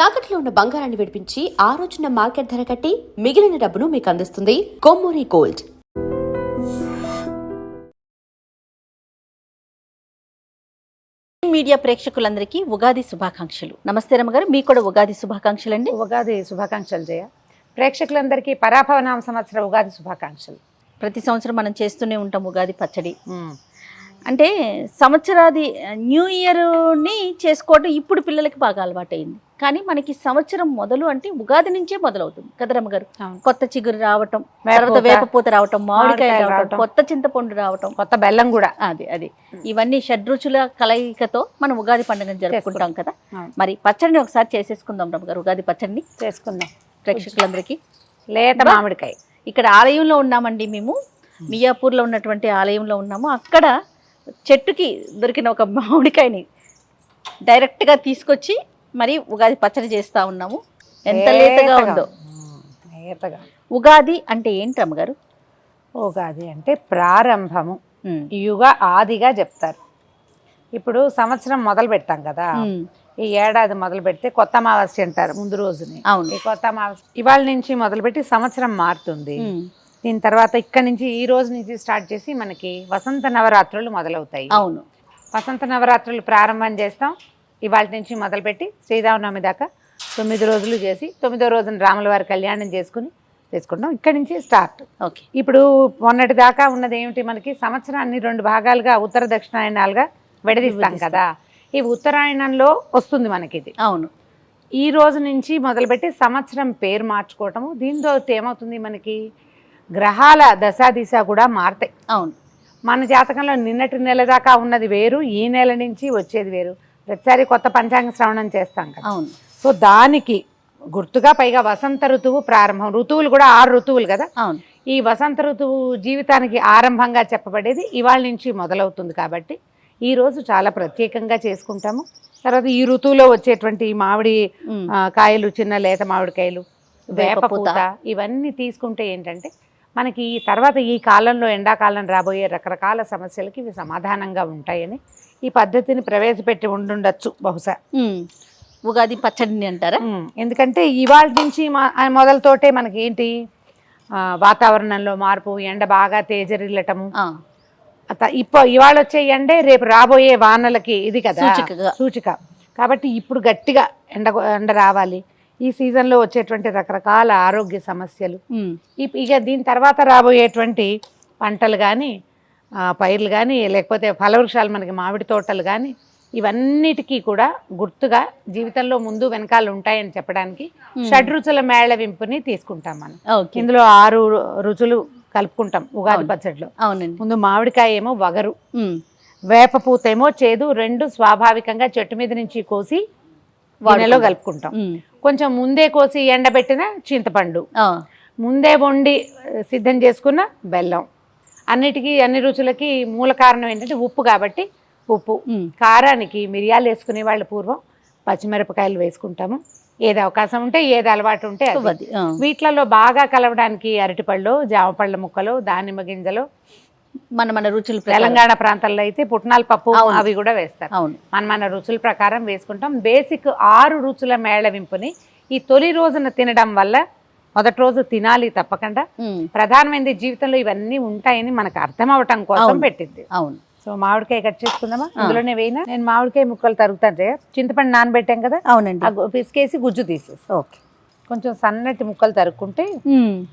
తాకట్లో ఉన్న బంగారాన్ని విడిపించి ఆ రోజున మార్కెట్ ధర కట్టి మిగిలిన డబ్బును మీకు అందిస్తుంది కొమ్మూరి గోల్డ్. మీడియా ప్రేక్షకులందరికీ ఉగాది శుభాకాంక్షలు. నమస్తే రమ్మగారు, మీకు కూడా ఉగాది శుభాకాంక్షలు అండి. ఉగాది శుభాకాంక్షలు జయ. ప్రేక్షకులందరికీ పరాభవనామ సంవత్సర ఉగాది శుభాకాంక్షలు. ప్రతి సంవత్సరం మనం చేస్తూనే ఉంటాం ఉగాది పచ్చడి. అంటే సంవత్సరాది న్యూ ఇయర్ని చేసుకోవడం ఇప్పుడు పిల్లలకి బాగా అలవాటైంది. కానీ మనకి సంవత్సరం మొదలు అంటే ఉగాది నుంచే మొదలవుతుంది కదా రమ్మగారు. కొత్త చిగురు రావటం, తర్వాత వేపపూత రావటం, మామిడికాయ రావటం, కొత్త చింతపండు రావటం, కొత్త బెల్లం కూడా, అది ఇవన్నీ షడ్రుచుల కలయికతో మనం ఉగాది పండుగను జరుపుకుంటాం కదా. మరి పచ్చడిని ఒకసారి చేసేసుకుందాం రమ్మగారు. ఉగాది పచ్చడిని చేసుకుందాం ప్రేక్షకులందరికీ. లేత మామిడికాయ. ఇక్కడ ఆలయంలో ఉన్నామండి, మేము మియాపూర్లో ఉన్నటువంటి ఆలయంలో ఉన్నాము. అక్కడ చెట్టుకి దొరికిన ఒక మామిడికాయని డైరెక్ట్గా తీసుకొచ్చి మరి ఉగాది పచ్చడి చేస్తూ ఉన్నాము. ఎంత లేతగా ఉందో. ఉగాది అంటే ఏంటి అమ్మగారు? ఉగాది అంటే ప్రారంభము, యుగ ఆదిగా చెప్తారు. ఇప్పుడు సంవత్సరం మొదలు పెడతాం కదా, ఈ ఏడాది మొదలు పెడితే కొత్త అమావాస్య అంటారు ముందు రోజుని. ఈ కొత్త అమావాస్య ఇవాళ నుంచి మొదలుపెట్టి సంవత్సరం మారుతుంది. దీని తర్వాత ఇక్కడ నుంచి ఈ రోజు నుంచి స్టార్ట్ చేసి మనకి వసంత నవరాత్రులు మొదలవుతాయి. అవును, వసంత నవరాత్రులు ప్రారంభం చేస్తాం. ఇవాళ నుంచి మొదలుపెట్టి శ్రీరామనవమి దాకా 9 రోజులు చేసి 9వ రోజున రాముల వారి కళ్యాణం చేసుకుంటాం. ఇక్కడి నుంచి స్టార్ట్. ఓకే. ఇప్పుడు మొన్నటి దాకా ఉన్నది ఏమిటి, మనకి సంవత్సరాన్ని 2 భాగాలుగా ఉత్తర దక్షిణాయనాలుగా విడదీస్తాం కదా. ఈ ఉత్తరాయణంలో వస్తుంది మనకి ఇది. అవును. ఈ రోజు నుంచి మొదలుపెట్టి సంవత్సరం పేరు మార్చుకోవటము. దీంతో ఏమవుతుంది, మనకి గ్రహాల దశాదిశ కూడా మారుతాయి. అవును. మన జాతకంలో నిన్నటి నెల దాకా ఉన్నది వేరు, ఈ నెల నుంచి వచ్చేది వేరు. ప్రతిసారి కొత్త పంచాంగ శ్రవణం చేస్తాం కదా. అవును. సో దానికి గుర్తుగా పైగా వసంత ఋతువు ప్రారంభం. ఋతువులు కూడా 6 ఋతువులు కదా. అవును. ఈ వసంత ఋతువు జీవితానికి ఆరంభంగా చెప్పబడేది ఇవాళ నుంచి మొదలవుతుంది. కాబట్టి ఈ రోజు చాలా ప్రత్యేకంగా చేసుకుంటాము. తర్వాత ఈ ఋతువులో వచ్చేటువంటి మామిడి కాయలు, చిన్న లేత మామిడికాయలు, వేపపూత, ఇవన్నీ తీసుకుంటే ఏంటంటే మనకి ఈ తర్వాత ఈ కాలంలో ఎండాకాలం రాబోయే రకరకాల సమస్యలకి ఇవి సమాధానంగా ఉంటాయని ఈ పద్ధతిని ప్రవేశపెట్టి ఉండుండొచ్చు బహుశా. ఉగాది పచ్చడిని అంటారా? ఎందుకంటే ఇవాళ నుంచి మొదలతోటే మనకి ఏంటి, వాతావరణంలో మార్పు, ఎండ బాగా తేజరిల్లటము. ఇవాళ వచ్చే ఎండే రేపు రాబోయే వానలకి ఇది కదా సూచిక. కాబట్టి ఇప్పుడు గట్టిగా ఎండ రావాలి. ఈ సీజన్లో వచ్చేటువంటి రకరకాల ఆరోగ్య సమస్యలు, ఇక దీని తర్వాత రాబోయేటువంటి పంటలు కానీ, పైర్లు కానీ, లేకపోతే ఫలవృక్షాలు, మనకి మామిడి తోటలు కానీ, ఇవన్నిటికీ కూడా గుర్తుగా జీవితంలో ముందు వెనకాల ఉంటాయని చెప్పడానికి షడ్రుచుల మేళవింపుని తీసుకుంటాం మనం. ఇందులో 6 రుచులు కలుపుకుంటాం ఉగాది పచ్చడిలో. అవునండి. ముందు మామిడికాయ ఏమో వగరు, వేపపూత ఏమో చేదు. 2 స్వాభావికంగా చెట్టు మీద నుంచి కోసి వాటిలో కలుపుకుంటాం. కొంచెం ముందే కోసి ఎండబెట్టిన చింతపండు, ముందే వండి సిద్ధం చేసుకున్న బెల్లం. అన్ని రుచులకి మూల కారణం ఏంటంటే ఉప్పు. కాబట్టి ఉప్పు, కారానికి మిరియాలు వేసుకునే వాళ్ళు పూర్వం పచ్చిమిరపకాయలు వేసుకుంటాము. ఏది అవకాశం ఉంటే, ఏది అలవాటు ఉంటే అది. వీటిలలో బాగా కలవడానికి అరటిపళ్ళు, జామపళ్ళ ముక్కలు, దానిమ్మ గింజలు, మన రుచులు. తెలంగాణ ప్రాంతాల్లో అయితే పుట్నాల పప్పు అవి కూడా వేస్తారు. మన రుచుల ప్రకారం వేసుకుంటాం. బేసిక్ 6 రుచుల మేళవింపుని ఈ తొలి రోజున తినడం వల్ల, మొదటి రోజు తినాలి తప్పకుండా, ప్రధానమైనది జీవితంలో ఇవన్నీ ఉంటాయని మనకు అర్థం అవటం కోసం పెట్టింది. అవును. సో మామిడికాయ కట్ చేసుకుందామా? అందులోనే వేయినా నేను మామిడికాయ ముక్కలు తరుగుతాను. చింతపండు నానబెట్టాం కదా. అవునండి. పిసికేసి గుజ్జు తీసేసి ఓకే, కొంచెం సన్నటి ముక్కలు తరుక్కుంటే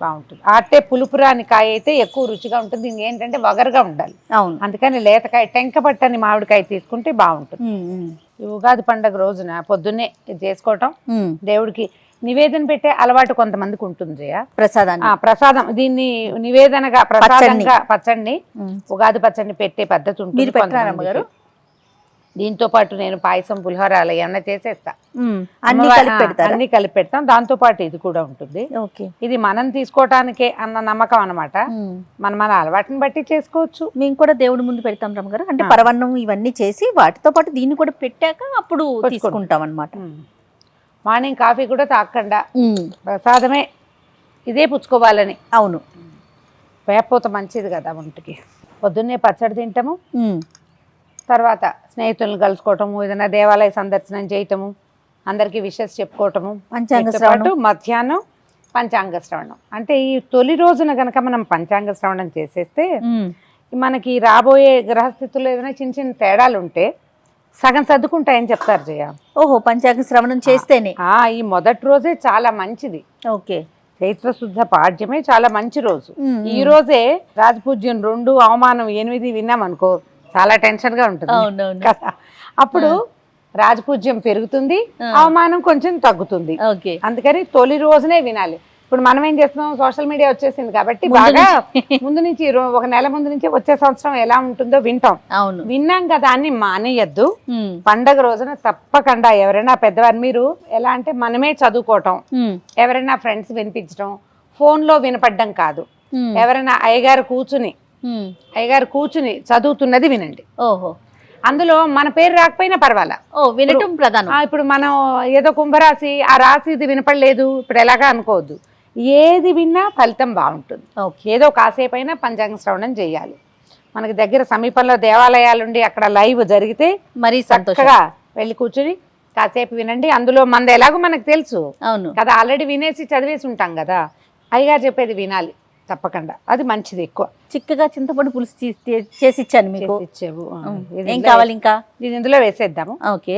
బాగుంటుంది. అట్టే పులుపురాని కాయ అయితే ఎక్కువ రుచిగా ఉంటుంది. దీనికి ఏంటంటే వగరుగా ఉండాలి. అవును. అందుకని లేతకాయ, టెంక పట్టని మామిడికాయ తీసుకుంటే బాగుంటుంది. ఈ ఉగాది పండుగ రోజున పొద్దున్నే చేసుకోవటం, దేవుడికి నివేదన పెట్టే అలవాటు కొంతమందికి ఉంటుంది జయ. ప్రసాదం దీన్ని నివేదనగా ప్రసాదంగా పచ్చడిని, ఉగాది పచ్చడిని పెట్టే పద్ధతి ఉంటుంది. దీంతో పాటు నేను పాయసం, పులిహోర అలా ఏమన్నా చేసేస్తా. అన్ని కలిపి పెడతాం. దాంతో పాటు ఇది కూడా ఉంటుంది. ఇది మనం తీసుకోవటానికే అన్న నమ్మకం అన్నమాట. మన అలవాటుని బట్టి చేసుకోవచ్చు. మేము కూడా దేవుడి ముందు పెడతాం రమ్మగారు. అంటే పరవన్నం ఇవన్నీ చేసి వాటితో పాటు దీన్ని కూడా పెట్టాక అప్పుడు తీసుకుంటాం అన్నమాట. మార్నింగ్ కాఫీ కూడా తాగకుండా ప్రసాదమే ఇదే పుచ్చుకోవాలని. అవును. వేపపూత మంచిది కదా ఒంటికి. పొద్దున్నే పచ్చడి తింటాము, తర్వాత స్నేహితులను కలుసుకోవటము, ఏదైనా దేవాలయ సందర్శనం చేయటము, అందరికి విషెస్ చెప్పుకోవటము, పంచాంగ వీటితో పాటు మధ్యాహ్నం పంచాంగ శ్రవణం. అంటే ఈ తొలి రోజున గనక మనం పంచాంగ శ్రవణం చేసేస్తే మనకి రాబోయే గ్రహస్థితుల్లో ఏదైనా చిన్న చిన్న తేడాలు ఉంటే సగం సర్దుకుంటాయని చెప్తారు జయ. ఓహో, పంచాంగ శ్రవణం చేస్తేనే. ఈ మొదటి రోజే చాలా మంచిది. ఓకే, చైత్ర శుద్ధ పాడ్యమే చాలా మంచి రోజు. ఈ రోజే రాజపూజ్యం 2 అవమానం 8 విన్నాం అనుకో, చాలా టెన్షన్ గా ఉంటుంది కదా. అప్పుడు రాజపూజ్యం పెరుగుతుంది, అవమానం కొంచెం తగ్గుతుంది. అందుకని తొలి రోజునే వినాలి. ఇప్పుడు మనం ఏం చేస్తున్నాం, సోషల్ మీడియా వచ్చేసింది కాబట్టి బాగా ముందు నుంచి ఒక నెల ముందు నుంచి వచ్చే సంవత్సరం ఎలా ఉంటుందో వింటాం. విన్నాం కదా అని మానేయద్దు. పండగ రోజున తప్పకుండా ఎవరైనా పెద్దవారు, మీరు ఎలా అంటే మనమే చదువుకోవటం, ఎవరైనా ఫ్రెండ్స్ వినిపించడం, ఫోన్ లో వినపడ్డం కాదు, ఎవరైనా అయ్యగారు కూర్చుని చదువుతున్నది వినండి. ఓహో, అందులో మన పేరు రాకపోయినా పర్వాలా, వినటం ప్రధానం. ఇప్పుడు మనం ఏదో కుంభరాశి, ఆ రాశి ఇది వినపడలేదు ఇప్పుడు ఎలాగా అనుకోవద్దు, ఏది విన్నా ఫలితం బాగుంటుంది. ఏదో కాసేపు అయినా పంచాంగ శ్రవణం చేయాలి. మనకి దగ్గర సమీపంలో దేవాలయాలుండి అక్కడ లైవ్ జరిగితే మరీ చక్కగా వెళ్ళి కూర్చుని కాసేపు వినండి. అందులో మనది ఎలాగో మనకు తెలుసు కదా, ఆల్రెడీ వినేసి చదివేసి ఉంటాం కదా, అయ్యగారు చెప్పేది వినాలి తప్పకుండా, అది మంచిది. ఎక్కువ చిక్కగా చింతపండు పులుసు చేసి ఇచ్చాను మీకు. ఇచ్చావు, ఏం కావాలి ఇంకా? ఇది ఇందులో వేసేద్దాము. ఓకే,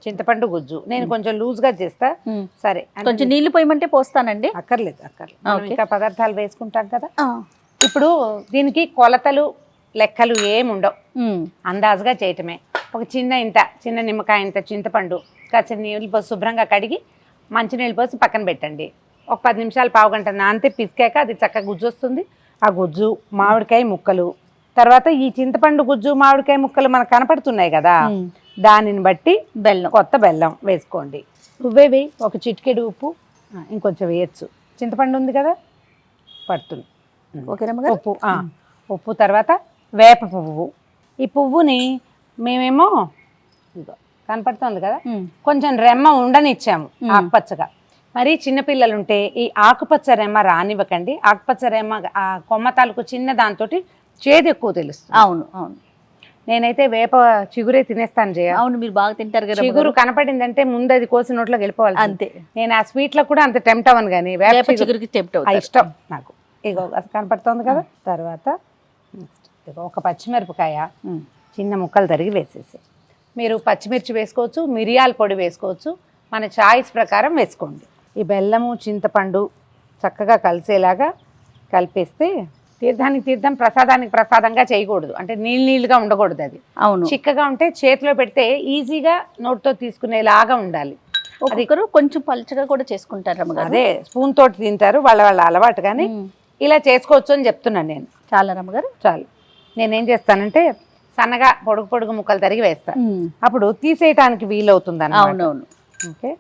చింతపండు గుజ్జు నేను కొంచెం లూజ్ గా చేస్తా. సరే, కొంచెం నీళ్లు పోయమంటే పోస్తానండి. అక్కర్లేదు ఇంకా పదార్థాలు వేసుకుంటాం కదా. ఇప్పుడు దీనికి కొలతలు లెక్కలు ఏముండవు, అందాజుగా చేయటమే. ఒక చిన్న నిమ్మకాయ ఇంత చింతపండు కాసిన నీళ్ళు పోసి శుభ్రంగా కడిగి మంచినీళ్ళు పోసి పక్కన పెట్టండి. ఒక 10 నిమిషాలు పావుగంట నానితే పిసికాక అది చక్కగా గుజ్జు వస్తుంది. ఆ గుజ్జు, మామిడికాయ ముక్కలు, తర్వాత ఈ చింతపండు గుజ్జు మామిడికాయ ముక్కలు మనకు కనపడుతున్నాయి కదా, దానిని బట్టి కొత్త బెల్లం వేసుకోండి. ఉవ్వేవి ఒక చిటికెడు ఉప్పు, ఇంకొంచెం వేయచ్చు, చింతపండు ఉంది కదా పడుతుంది. ఉప్పు తర్వాత వేప పువ్వు. ఈ పువ్వుని మేమేమో కనపడుతుంది కదా, కొంచెం రెమ్మ ఉండనిచ్చాము ఆకుపచ్చగా. మరి చిన్నపిల్లలు ఉంటే ఈ ఆకుపచ్చ రెమ్మ రానివ్వకండి. ఆకుపచ్చ రెమ్మ ఆ కొమ్మ తాలూకు చిన్న దాంతో చేదు ఎక్కువ తెలుస్తుంది. అవును, నేనైతే వేప చిగురే తినేస్తాను జయ. అవును, మీరు బాగా తింటారు కదా. చిగురు కనపడిందంటే ముందు అది కోసి నోట్లోకి వెళ్ళిపోవాలి అంతే. నేను ఆ స్వీట్ లో కూడా అంత టెంప్ట్ అవ్వను, కానీ వేప చిగురికి ఇష్టం నాకు. ఇగో అది కనపడుతోంది కదా. తర్వాత ఒక పచ్చిమిరపకాయ చిన్న ముక్కలు తరిగి వేసేసి, మీరు పచ్చిమిర్చి వేసుకోవచ్చు, మిరియాల పొడి వేసుకోవచ్చు, మన చాయిస్ ప్రకారం వేసుకోండి. ఈ బెల్లము చింతపండు చక్కగా కలిసేలాగా కలిపేస్తే, తీర్థానికి తీర్థం ప్రసాదానికి ప్రసాదంగా చేయకూడదు, అంటే నీళ్ళుగా ఉండకూడదు. అది చిక్కగా ఉంటే చేతిలో పెడితే ఈజీగా నోటితో తీసుకునేలాగా ఉండాలి. ఒకరు కొంచెం పలుచగా కూడా చేసుకుంటారు, అదే స్పూన్ తోటి తింటారు వాళ్ళ అలవాటు, కానీ ఇలా చేసుకోవచ్చు అని చెప్తున్నాను నేను. చాలా రమ్మగారు, చాలు. నేనేం చేస్తానంటే సన్నగా పొడుగు ముక్కలు తరిగి వేస్తాను, అప్పుడు తీసేయటానికి వీలవుతుంది అన్నమాట. ఓకే,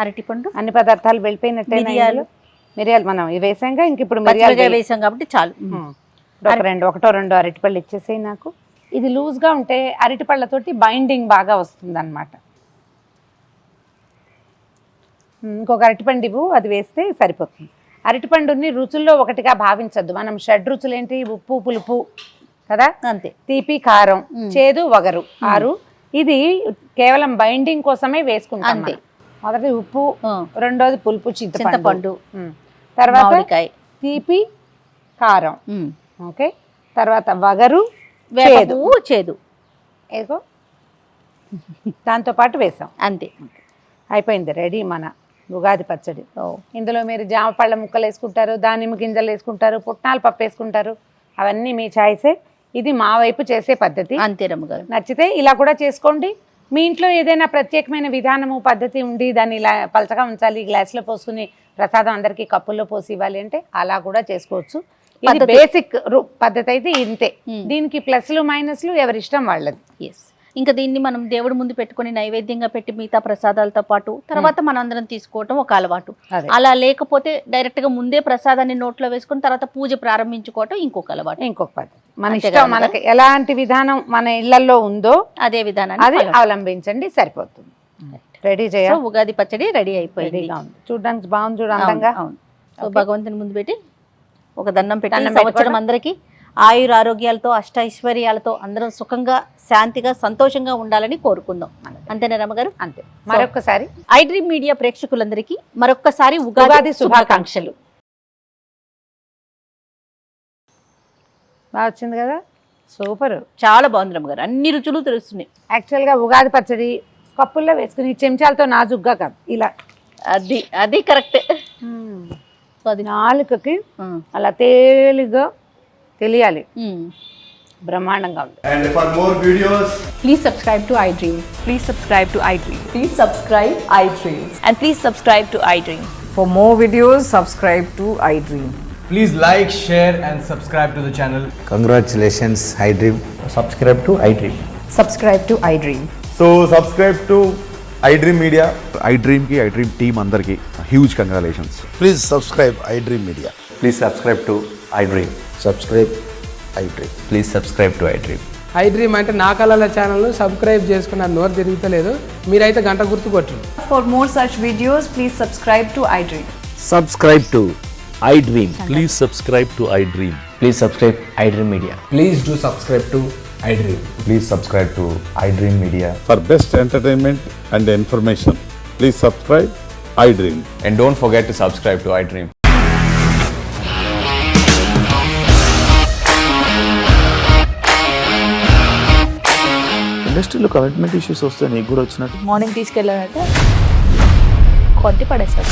అరటిపండు అన్ని పదార్థాలు వెళ్ళిపోయినట్టే. మిరియాలు మనం ఇవి వేసాంగా, ఇంక ఇప్పుడు మిరియాలు వేసాం కాబట్టి చాలు. ఒకటో రెండో అరటిపళ్ళు ఇచ్చేసేయి నాకు. ఇది లూజ్గా ఉంటే అరటిపళ్ళతోటి బైండింగ్ బాగా వస్తుంది అన్నమాట. ఇంకొక అరటిపండు ఇవ్వు, అది వేస్తే సరిపోతుంది. అరటిపండుని రుచుల్లో ఒకటిగా భావించద్దు. మనం 6 రుచులు ఏంటి, ఉప్పు పులుపు కదా, అంతే, తీపి కారం చేదు వగరు 6. ఇది కేవలం బైండింగ్ కోసమే వేసుకుంటాం. మొదటి ఉప్పు, రెండోది పులుపు చింతపండు, తర్వాత తీపి కారం, ఓకే, తర్వాత వగరు చేదు ఏదో దాంతో పాటు వేసాం, అంతే. అయిపోయింది, రెడీ మన ఉగాది పచ్చడి. ఇందులో మీరు జామ పళ్ళ ముక్కలు వేసుకుంటారు, దానిమ్మ గింజలు వేసుకుంటారు, పుట్నాల పప్పు వేసుకుంటారు, అవన్నీ మీ చాయిసే. ఇది మా వైపు చేసే పద్ధతి, అంతే రమ్మగారు. నచ్చితే ఇలా కూడా చేసుకోండి. మీ ఇంట్లో ఏదైనా ప్రత్యేకమైన విధానము పద్ధతి ఉండి దాన్ని ఇలా పలచగా ఉంచాలి, గ్లాసులో పోసుకుని ప్రసాదం అందరికీ కప్పుల్లో పోసి ఇవ్వాలి అంటే అలా కూడా చేసుకోవచ్చు. ఇది బేసిక్ పద్ధతి అయితే ఇంతే. దీనికి ప్లస్లు మైనస్లు ఎవరి ఇష్టం వాళ్ళది. ఎస్, ఇంకా దీన్ని మనం దేవుడి ముందు పెట్టుకుని నైవేద్యంగా పెట్టి మిగతా ప్రసాదాలతో పాటు తర్వాత మనందరం తీసుకోవటం ఒక అలవాటు. అలా లేకపోతే డైరెక్ట్ గా ముందే ప్రసాదాన్ని నోట్లో వేసుకుని తర్వాత పూజ ప్రారంభించుకోవటం ఇంకొక అలవాటు, ఇంకొక పద్ధతి. మన ఇష్టం, మనకి ఎలాంటి విధానం మన ఇళ్లలో ఉందో అదే విధానాన్ని అది అవలంబించండి, సరిపోతుంది. రెడీ చేయ ఉగాది పచ్చడి రెడీ అయిపోయింది. చూడడానికి బాగుంది, చూడ అందంగా. సో భగవంతుని ముందు పెట్టి ఒక దండం పెట్టి సంవత్సరం అందరికి ఆయుర ఆరోగ్యాలతో అష్టైశ్వర్యాలతో అందరం సుఖంగా శాంతిగా సంతోషంగా ఉండాలని కోరుకుందాం. అంతేనా రమ్మగారు? అంతే. మరొకసారి ఐ డ్రీమ్ మీడియా ప్రేక్షకులందరికీ మరొక్కసారి ఉగాది శుభాకాంక్షలు. బాగా వచ్చింది కదా, సూపర్, చాలా బాగుంది రమ్మగారు, అన్ని రుచులు తెలుస్తున్నాయి. యాక్చువల్గా ఉగాది పచ్చడి కప్పుల్లో వేసుకుని చెంచాలతో నాజుగ్గా కాదు, ఇలా అది కరెక్టే. అది నాలుకకి అలా తేలిగా తెలియాలి, బ్రహ్మాండంగా ఉంది. And for more videos, Please subscribe to iDream. Please subscribe to iDream. Please subscribe iDream. And please subscribe to iDream. For more videos, subscribe to iDream. please like, share and subscribe to the channel. Congratulations, iDream. Subscribe to iDream. Subscribe to iDream. So subscribe to iDream Media. iDream ki iDream team andarki huge congratulations. Please subscribe iDream Media. Please subscribe to iDream. Subscribe iDream. Please subscribe to iDream. iDream అంటే నా కళల ఛానల్ను subscribe చేసుకున్న నోరు తిరుగుతలేదు, మీరైతే గంట గుర్తు కొట్టండి. For more such videos, please subscribe to iDream. Subscribe to iDream. Please subscribe to iDream. Please subscribe iDream Media. Please do subscribe to iDream. Please subscribe to iDream Media. For best entertainment and information, please subscribe iDream. And don't forget to subscribe to iDream. ఇండస్ట్రీలో commitment issues వస్తే నీకు కూడా వచ్చినట్టు morning తీసుకెళ్ళాలంటే కొట్టి పడేస్తారు.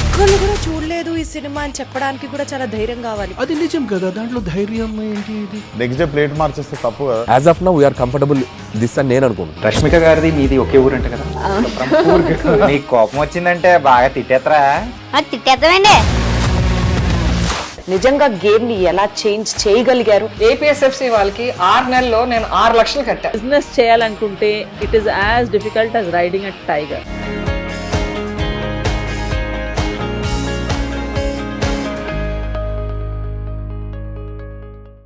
ఒక్కళ్ళు కూడా చూడలేదు ఈ సినిమా అని చెప్పడానికి కూడా చాలా ధైర్యం కావాలి. అది నిజం కదా, దాంట్లో ధైర్యం ఏంటి? ఇది నెక్స్ట్ డే ప్లేట్ మార్చేస్తే తప్పు కదా. As of now we are comfortable this అని నేను అనుకుంటున్నాను. రష్మిక గారిది మీది ఒకే ఊరంట కదా. నీకు కోపం వచ్చిందంటే బాగా తిట్టేత్తరా? తిట్టేద్దామండి. నిజంగా గేమ్ ని ఎలా చేంజ్ చేయగలిగారు? ఏపీఎస్ఎఫ్సి వాళ్ళకి 6 నెలల్లో నేను 6 లక్షలు కట్టా. బిజినెస్ చేయాలనుకుంటే it is as difficult as riding a tiger.